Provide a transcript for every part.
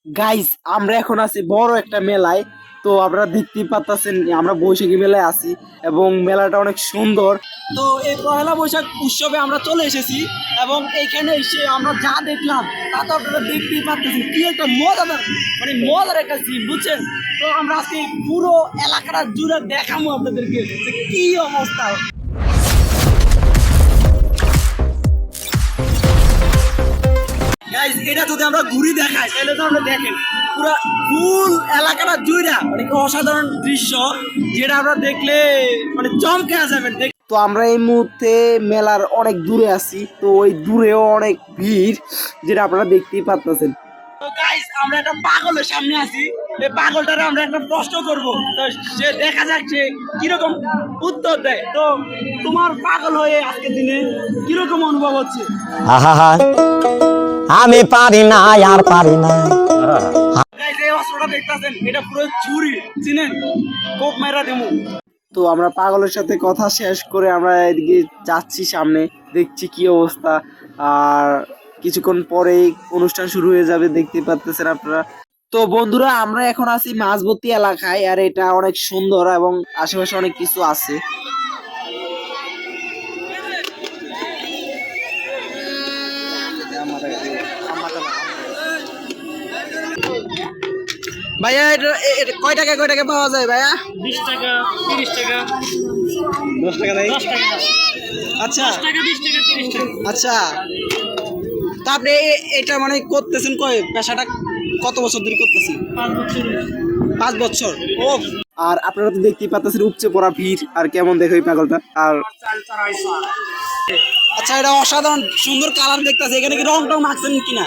Guys আমরা এখন আছি বড় একটা মেলায়। তো আপনারা দেখতেই পাচ্ছেন আমরা বৈশাখী মেলায় আছি এবং মেলাটা অনেক সুন্দর। তো এই পয়লা বৈশাখ উৎসবে আমরা চলে এসেছি এবং এইখানে এসে আমরা যা দেখলাম তা তো আপনারা দেখতেই পাচ্ছেন কি একটা মজাদার মানে মজার একটা সিন, বুঝছেন? তো আমরা আজকে পুরো এলাকাটা জুড়ে দেখাবো আপনাদেরকে যে কি অবস্থা। গাইস এটা যদি আমরা ঘুরি দেখাই তাহলে তো আমরা দেখেন পুরো ফুল এলাকাটা জুড়া অনেক অসাধারণ দৃশ্য, যেটা আমরা দেখলে মানে চমকে যাবেন। তো আমরা এই মুহূর্তে মেলার অনেক দূরে আছি, তো ওই দূরেও অনেক ভিড়, যেটা আপনারা দেখতেই পাচ্ছেন। তো গাইস আমরা একটা পাগলের সামনে আছি, এই পাগলটারে আমরা একটা প্রশ্ন করব, তো সে দেখা যাক সে কিরকম উত্তর দেয়। তো তোমার পাগল হয়ে আজকের দিনে কিরকম অনুভব হচ্ছে? আমি পারি না আর পারি না। গাইস এই অস্ত্রটা দেখতাছেন এটা পুরো চুরি, চিনেন? কোপ মাইরা দেমু। তো আমরা পাগলের সাথে কথা শেষ করে আমরা এদিকে যাচ্ছি, সামনে দেখছি কি অবস্থা। আর কিছুক্ষণ পরেই অনুষ্ঠান শুরু হয়ে যাবে, দেখতে পাচ্ছেন আপনারা। তো বন্ধুরা আমরা এখন আছি মাঝবর্তী এলাকায়, আর এটা অনেক সুন্দর এবং আশেপাশে অনেক কিছু আছে। ভাইয়া এটা কয় টাকা পাওয়া যায় ভাইয়া? 20 টাকা, 30 টাকা, 10 টাকা নাই? 10 টাকা, আচ্ছা 10 টাকা, 20 টাকা, 30 টাকা। আচ্ছা, তা আপনি এটা মানে করতেছেন পেশাটা কত বছর ধরে করতেছেন? 5 বছর। 5 বছর। ও, আর আপনারা তো দেখতেই পাচ্ছেন উপচে পড়া ভিড়, আর কেমন দেখো এই পাগলটা। আর আচ্ছা এটা অসাধারণ সুন্দর কালার দেখতেছে, এখানে কি রং টং মাখছেন কিনা?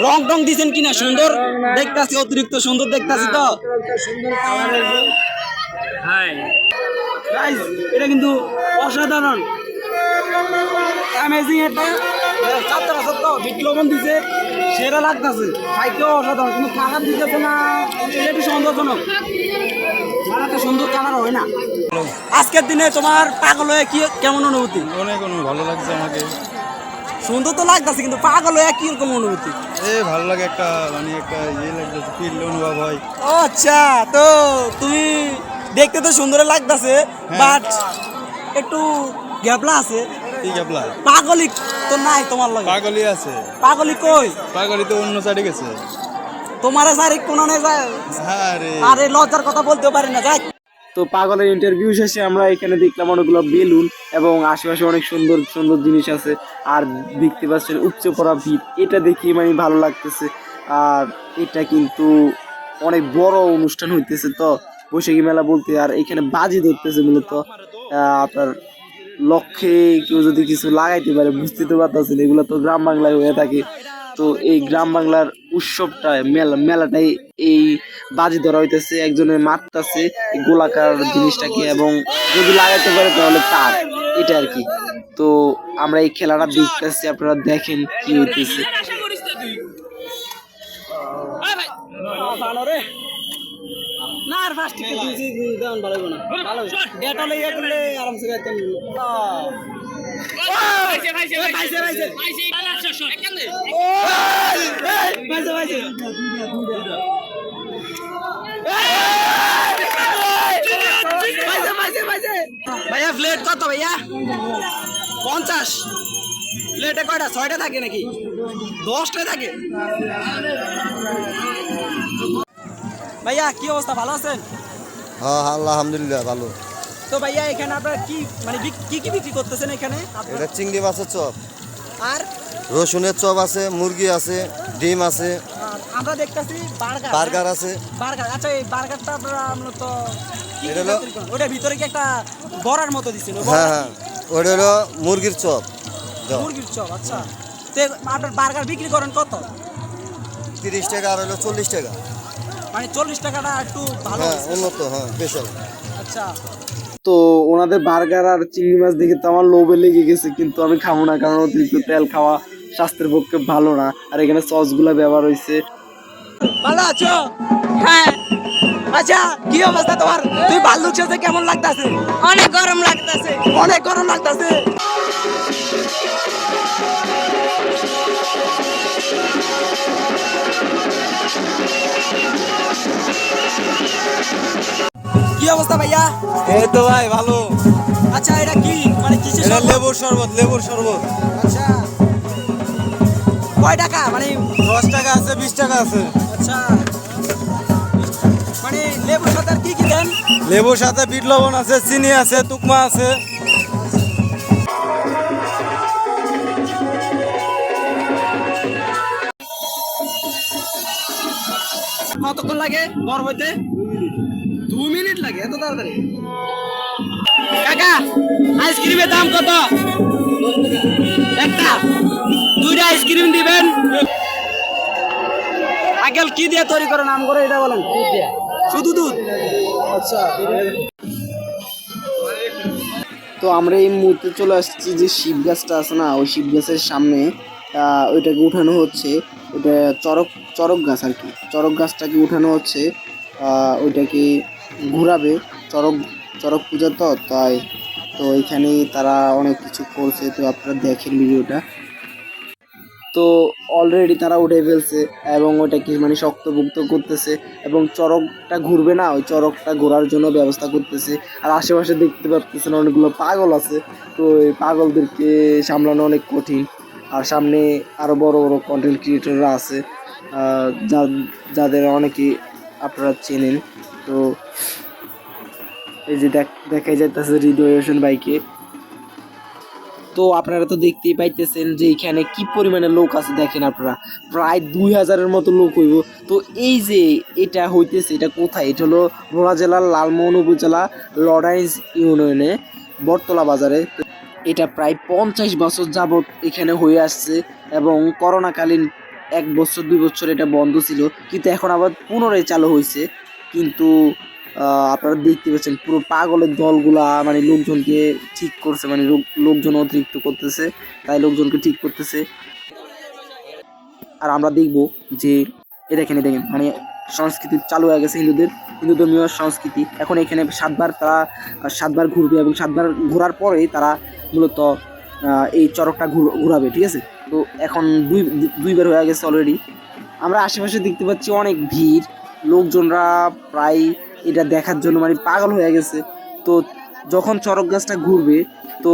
রং টং দিচ্ছেন কিনা? সুন্দর দেখতেছি, অতিরিক্ত সুন্দর দেখতেছি। তো গাইস এটা কিন্তু অসাধারণ অ্যামেজিং, একটা সত্য বিপ্লবন দিছে, সেটা লাগতেছে খাইতেও অসাধারণ, কিন্তু কালার দিতেছে না, এটা একটু সন্দেহজনক, একটা সুন্দর কালার হয় না। আজকের দিনে তোমার পাগল হয়ে কি কেমন অনুভূতি? অনেক ভালো লাগছে আমাকে। সুন্দর তো লাগতেছে, কিন্তু পাগল হয়ে কি রকম অনুভূতি? ভালো লাগে, একটা মানে একটা লাগতেছে, ফিল অনুভব হয়। ও আচ্ছা, তো তুমি দেখতে তো সুন্দর লাগতেছে, বাট একটু গ্যাবলা আছে। কি গ্যাবলা? পাগলি তো নাই তোমার লাগে? পাগলই আছে। পাগলি কই? পাগলই তো অন্য সাইডে গেছে। তোমার সারি কোন যায়? আরে লজ্জার কথা বলতেও পারি না, যাই। তো পাগলের ইন্টারভিউ শেষে আমরা এখানে দেখলাম অনেকগুলো বেলুন এবং আশেপাশে অনেক সুন্দর সুন্দর জিনিস আছে, আর দেখতে পাচ্ছেন উপচে পড়া ভিড়, এটা দেখি মানে ভালো লাগতেছে। আর এটা কিন্তু অনেক বড় অনুষ্ঠান হইতেছে, তো বৈশাখী মেলা বলতে, আর এখানে বাজি ধরতেছে মূলত। আপনার লক্ষ্যে কেউ যদি কিছু লাগাইতে পারে, বুঝতে তো পারতেছেন এগুলো তো গ্রাম বাংলায় হয়ে থাকে। তো এই গ্রাম বাংলার উৎসবটায় মেলাটাই এই বাজি ধরা হইতেছে, একজনের মারতেছে গোলাকার জিনিসটাকে, এবং যদি লাগাইতে পারে তাহলে তার, এটা আর কি। তো আমরা এই খেলাটা দেখতেছি, আপনারা দেখেন কি হইতেছে। না আর ফার্স্ট থেকে দিয়েছি দেন ভালো না, ভালো ডেটা লইয়া করলে আরামসে যাইতেন। ভাইয়া প্লেট কত ভাইয়া? 50 প্লেটে কয়টা? 6টা থাকে নাকি 10টা থাকে? ভাইয়া কি অবস্থা, ভালো আছেন? হ্যাঁ আলহামদুলিল্লাহ ভালো। তো ভাইয়া এখানে আপনারা কি মানে কি কি বিক্রি করতেছেন এখানে? এটা চিংড়ি মাছের চপ, আর রসুনের চপ আছে, মুরগি আছে, ডিম আছে, আমরা দেখতেছি বার্গার আছে। বার্গার, আচ্ছা এই বার্গারটা আপনারা মূলত কি এটা হলো ওটার ভিতরে কি একটা বড়ার মতো দিছিল? হ্যাঁ হ্যাঁ, ওটা হলো মুরগির চপ। মুরগির চপ, আচ্ছা। তো আপনার বার্গার বিক্রি করেন কত? 30 টাকা, আর হলো 40 টাকা। মানে 40 টাকাটা একটু ভালো, হ্যাঁ উন্নত, হ্যাঁ স্পেশাল। আচ্ছা। তো ওনাদের বার্গার আর চিংড়ি মাছ দেখে তো আমার লোভে লেগে গেছে, কিন্তু আমি খাবো না, কারণ অতিরিক্ত তেল খাওয়া স্বাস্থ্যের পক্ষে ভালো না, আর এখানে সসগুলা ব্যবহার হয়েছে। ভালো আছো? হ্যাঁ। আচ্ছা কি অবস্থা তোমার? তুই ভাল্লুক সাথে কেমন লাগতাছে? অনেক গরম লাগতেছে। অনেক গরম লাগতাছে। কি অবস্থা ভাইয়া? এই তো ভাই ভালো। আচ্ছা এটা কি মানে কিসের এটা শরবত? লেবুর শরবত, লেবুর শরবত। আচ্ছা কয় টাকা মানে? 10 টাকা আছে, 20 টাকা আছে। আচ্ছা মানে লেবুর সাথে আর কি কি দেন? লেবুর সাথে বিট লবণ আছে, চিনি আছে, তুকমা আছে। কতক্ষণ লাগে বরফ হইতে? 2 মিনিট লাগে? এত তাড়াতাড়ি? কাকা আইসক্রিমের দাম কত? একটা? 2টা আইসক্রিম দিবেন। আঙ্কেল কি দিয়ে তৈরি করেন নাম করে এটা বলেন। শুধু দুধ? আচ্ছা তো আমরা এই মুহূর্তে চলে আসছি যে শিব গাছটা আছে না, ওই শিব গাছের সামনে ওইটাকে উঠানো হচ্ছে। ওটা চরক চরক গাছ আর কি, চরক গাছটাকে উঠানো হচ্ছে। ওইটাকে ঘুরাবে। চরক চরক পূজা তো তাই, তো এখানে তারা অনেক কিছু করছে, তো আপনারা দেখেন ভিডিওটা। তো অলরেডি তারা উঠে ফেলছে এবং ওটাকে মানে শক্তপোক্ত করতেছে এবং চরকটা ঘুরবে না, ওই চরকটা ঘোরার জন্য ব্যবস্থা করতেছে। আর আশেপাশে দেখতে পাচ্ছেন অনেকগুলো পাগল আছে, তো এই পাগলদেরকে সামলানো অনেক কঠিন। আর সামনে আরও বড় বড় কন্টেন্ট ক্রিয়েটররা আছে, যাদের অনেকেই আপনারা চেনেন। তো এই যে দেখাই যাইতেছে হৃদয় হোসেন ভাইকে। তো আপনারা তো দেখতেই পাইতেছেন যে এখানে কি পরিমাণে লোক আছে, দেখেন আপনারা প্রায় 2000-এর মতো লোক হইব। তো এই যে এটা হইতেছে, এটা কোথায়? এটা হলো ভোলা জেলার লালমোহন উপজেলা লরেন্স ইউনিয়নে বটতলা বাজারে। তো এটা প্রায় 50 বছর যাবত এখানে হয়ে আসছে এবং করোনাকালীন 1 বছর 2 বছর এটা বন্ধ ছিল, কিন্তু এখন আবার পুনরায় চালু হয়েছে। কিন্তু আপনারা দেখতে পাচ্ছেন পুরো পাগলের দলগুলা মানে লোকজনকে ঠিক করছে, মানে লোকজন অতিরিক্ত করতেছে, তাই লোকজনকে ঠিক করতেছে। আর আমরা দেখব যে দেখেন মানে সংস্কৃতি চালু হয়ে গেছে হিন্দু ধর্মীয় সংস্কৃতি। এখন এখানে 7বার তারা 7বার ঘুরবে এবং 7বার ঘোরার পরেই তারা মূলত এই চরকটা ঘুরাবে, ঠিক আছে? তো এখন দুইবার হয়ে গেছে অলরেডি। আমরা আশেপাশে দেখতে পাচ্ছি অনেক ভিড়, লোকজনরা প্রায় এটা দেখার জন্য মানে পাগল হয়ে গেছে। তো যখন চরক গাছটা ঘুরবে তো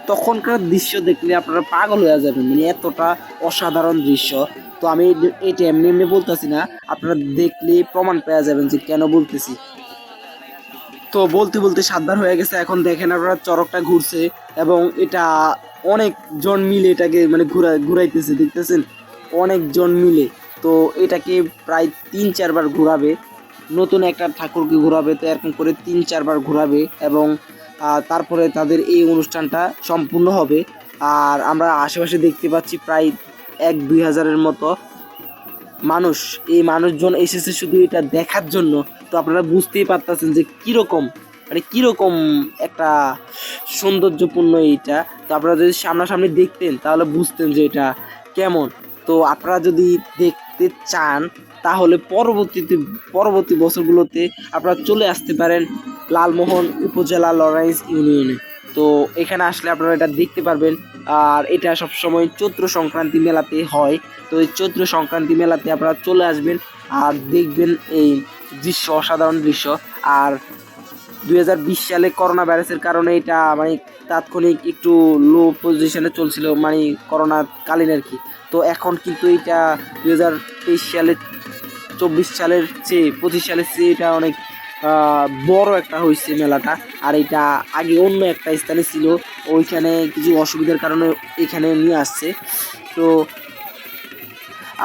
তখনকার দৃশ্য দেখলে আপনারা পাগল হয়ে যাবেন, মানে এতটা অসাধারণ দৃশ্য। তো আমি এটা এমনি এমনি বলতেছি না, আপনারা দেখলে প্রমাণ পেয়ে যাবেন যে কেন বলতেছি। তো বলতে বলতে 7বার হয়ে গেছে, এখন দেখেন আপনারা চরকটা ঘুরছে এবং এটা অনেকজন মিলে এটাকে মানে ঘুরাইতেছে, দেখতেছেন অনেকজন মিলে। তো এটাকে প্রায় 3-4 বার ঘোরাবে, নতুন একটা ঠাকুরকে ঘোরাবে, তো এরকম করে 3-4 বার ঘোরাবে এবং তারপরে তাদের এই অনুষ্ঠানটা সম্পূর্ণ হবে। আর আমরা আশেপাশে দেখতে পাচ্ছি প্রায় 1-2 হাজারের মতো মানুষ, এই মানুষজন এসেছে শুধু এটা দেখার জন্য। তো আপনারা বুঝতেই পারতেছেন যে কিরকম একটা সৌন্দর্যপূর্ণ এইটা। তো আপনারা যদি সামনাসামনি দেখতেন তাহলে বুঝতেন যে এটা কেমন। তো আপনারা যদি দেখতে চান তাহলে পরবর্তী বছরগুলোতে আপনারা চলে আসতে পারেন লালমোহন উপজেলা লরেন্স ইউনিয়নে। তো এখানে আসলে আপনারা এটা দেখতে পারবেন। আর এটা সবসময় চৈত্র সংক্রান্তি মেলাতে হয়। তো এই চৈত্র সংক্রান্তি মেলাতে আপনারা চলে আসবেন আর দেখবেন এই দৃশ্য, অসাধারণ দৃশ্য। আর 2020 সালে করোনা ভাইরাসের কারণে এটা মানে তাৎক্ষণিক একটু লো পজিশনে চলছিল, মানে করোনা কালীন আর কি। তো এখন কিন্তু এটা 2023 সালে 24 সালের চেয়ে 25 সালের চেয়ে এটা অনেক বড় একটা হয়েছে মেলাটা। আর এটা আগে অন্য একটা স্থানে ছিল, ওইখানে কিছু অসুবিধার কারণে এখানে নিয়ে আসছে। তো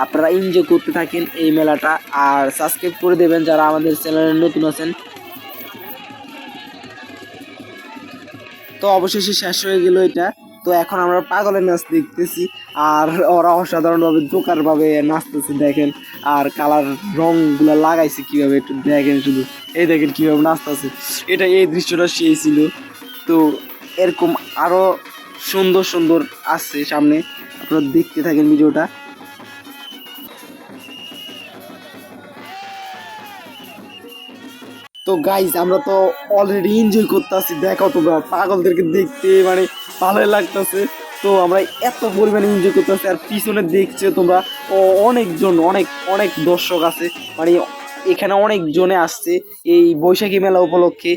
আপনারা এনজয় করতে থাকেন এই মেলাটা আর সাবস্ক্রাইব করে দেবেন যারা আমাদের চ্যানেলে নতুন আছেন। তো অবশেষে শেষ হয়ে গেল এটা। তো এখন আমরা পাগলের নাচ দেখতেছি আর ওরা অসাধারণভাবে জোকারভাবে নাচতেছে, দেখেন। আর কালার রংগুলো লাগাইছে কিভাবে একটু দেখেন, শুধু এই দেখেন কিভাবে নাচতেছে। এই দৃশ্যটা সেই ছিল। তো এরকম আরও সুন্দর সুন্দর আসছে সামনে, আপনারা দেখতে থাকেন ভিডিওটা। তো গাইজ আমরা তো অলরেডি এনজয় করতেছি, দেখো তোমরা পাগলদেরকে দেখতে মানে ভালোই লাগতেছে। তো আমরা এত পরিমাণে এনজয় করতেছি, আর পিছনে দেখছো তোমরা অনেকজন অনেক অনেক দর্শক আছে, মানে এখানে অনেক জনে আসছে এই বৈশাখী মেলা উপলক্ষে।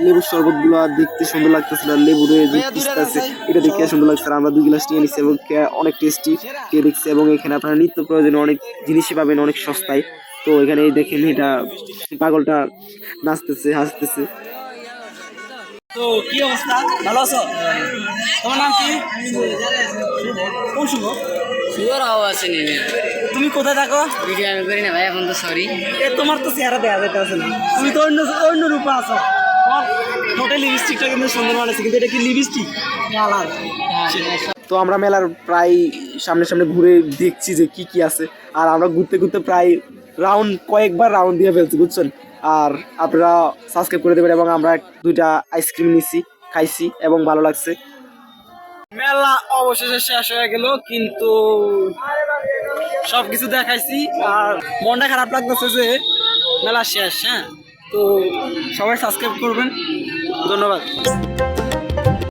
লেবুর শরবত গুলো দেখতে সুন্দর লাগতেছিল, লেবুর যে পিস্তা আছে এটা দেখতে সুন্দর লাগছে। আমরা 2 গ্লাস নিয়ে নিচ্ছি এবং অনেক টেস্টি কে দেখছি, এবং এখানে আপনারা নিত্য প্রয়োজনীয় অনেক জিনিসই পাবেন অনেক সস্তায়। তো এখানে দেখেন এটা পাগলটা নাচতেছে হাসতেছে। তো কি অবস্থা, ভালো আছো? তোমার নাম কি? কোন শুভ? শুয়োর আওয়াজ আছে নি তুমি কোথায় থাকো? ভিডিও আমি করি না ভাই, এখন তো সরি। তোমার তো চেহারা দেখা যেতেছে না, তুমি তো অন্য অন্য রূপে আছো। টোটাল লিপস্টিকটা কিন্তু সুন্দর বানাইছে, কিন্তু এটা কি লিপস্টিক কালার? তো আমরা মেলার প্রায় সামনে সামনে ঘুরে দেখছি যে কি কি আছে, আর আমরা ঘুরতে ঘুরতে প্রায় কয়েকবার রাউন্ড দিয়ে ফেলছি বুঝছেন। আর আপনারা সাবস্ক্রাইব করে দেবেন, এবং আমরা 2টা আইসক্রিম নিচ্ছি, খাইছি এবং ভালো লাগছে। মেলা অবশেষে শেষ হয়ে গেল, কিন্তু সবকিছু দেখাইছি আর মনটা খারাপ লাগতেছে যে মেলা শেষ। হ্যাঁ, তো সবাই সাবস্ক্রাইব করবেন, ধন্যবাদ।